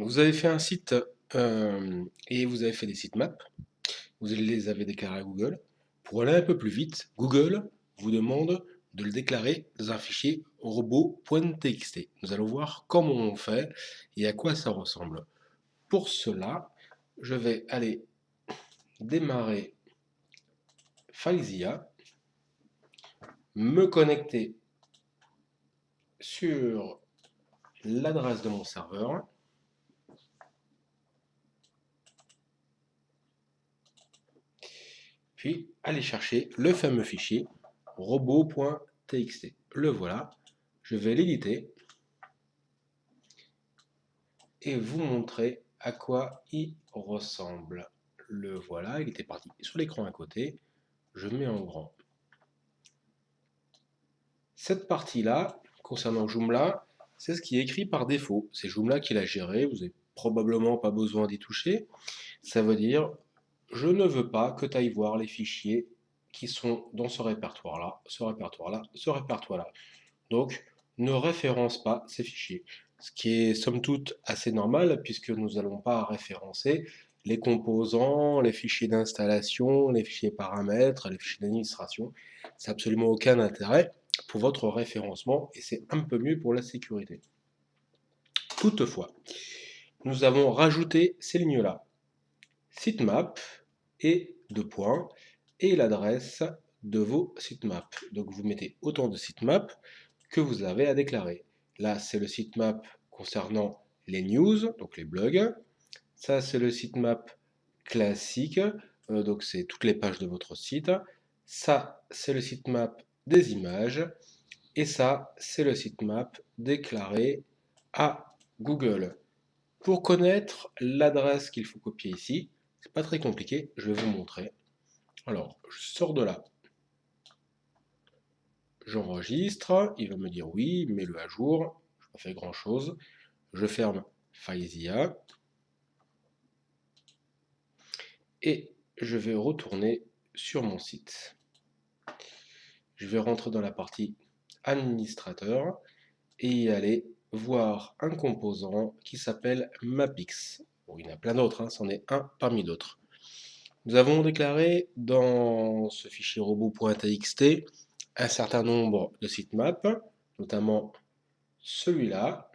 vous avez fait un site et vous avez fait des sitemaps, vous les avez déclarés à Google. Pour aller un peu plus vite, Google vous demande de le déclarer dans un fichier robot.txt. Nous allons voir comment on fait et à quoi ça ressemble. Pour cela, je vais aller démarrer FileZilla, me connecter sur l'adresse de mon serveur, puis aller chercher le fameux fichier robot.txt. Le voilà, je vais l'éditer et vous montrer à quoi il ressemble. Le voilà, il était parti sur l'écran à côté, je mets en grand. Cette partie-là, concernant Joomla, c'est ce qui est écrit par défaut. C'est Joomla qui l'a géré, vous n'avez probablement pas besoin d'y toucher. Ça veut dire, je ne veux pas que tu ailles voir les fichiers qui sont dans ce répertoire-là, ce répertoire-là, ce répertoire-là. Donc, ne référence pas ces fichiers. Ce qui est somme toute assez normal puisque nous n'allons pas référencer les composants, les fichiers d'installation, les fichiers paramètres, les fichiers d'administration. C'est absolument aucun intérêt pour votre référencement et c'est un peu mieux pour la sécurité. Toutefois, nous avons rajouté ces lignes-là. Sitemap et deux points et l'adresse de vos sitemaps. Donc vous mettez autant de sitemaps que vous avez à déclarer. Là, c'est le sitemap concernant les news, donc les blogs. Ça, c'est le sitemap classique, donc c'est toutes les pages de votre site. Ça, c'est le sitemap des images. Et ça, c'est le sitemap déclaré à Google. Pour connaître l'adresse qu'il faut copier ici, c'est pas très compliqué, je vais vous montrer. Alors, je sors de là, j'enregistre, il va me dire oui, mets-le à jour, je n'ai pas fait grand chose. Je ferme FileZilla et je vais retourner sur mon site. Je vais rentrer dans la partie administrateur et y aller voir un composant qui s'appelle Mapix. Bon, il y en a plein d'autres, hein, c'en est un parmi d'autres. Nous avons déclaré dans ce fichier robot.txt un certain nombre de sitemaps, notamment celui-là.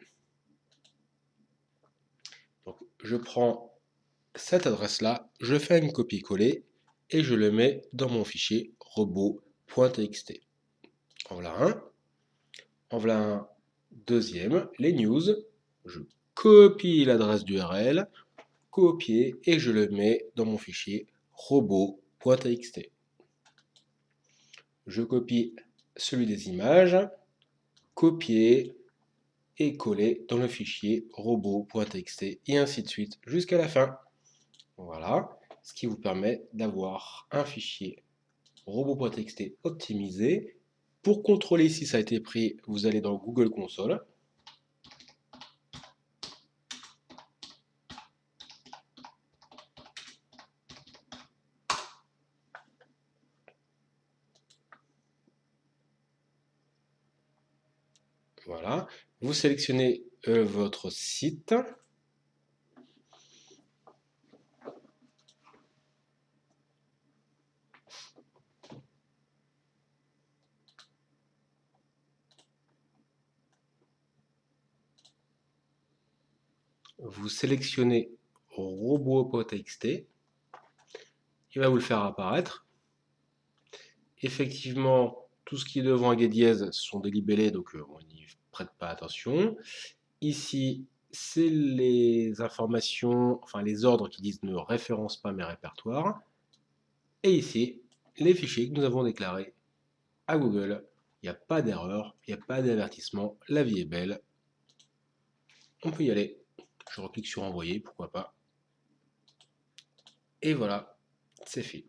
Donc, je prends cette adresse-là, je fais un copier-coller et je le mets dans mon fichier robot.txt. En voilà un. En voilà un deuxième, les news. Je copie l'adresse d'URL, copier et je le mets dans mon fichier robot.txt. Je copie celui des images, copier et coller dans le fichier robot.txt et ainsi de suite jusqu'à la fin. Voilà, ce qui vous permet d'avoir un fichier robot.txt optimisé. Pour contrôler si ça a été pris, vous allez dans Google Console. Voilà, vous sélectionnez votre site. Vous sélectionnez robot.txt. Il va vous le faire apparaître. Effectivement, tout ce qui est devant avec des dièses sont des libellés, donc on n'y prête pas attention. Ici, c'est les informations, enfin les ordres qui disent ne référence pas mes répertoires. Et ici, les fichiers que nous avons déclarés à Google. Il n'y a pas d'erreur, il n'y a pas d'avertissement, la vie est belle. On peut y aller. Je reclique sur envoyer, pourquoi pas. Et voilà, c'est fait.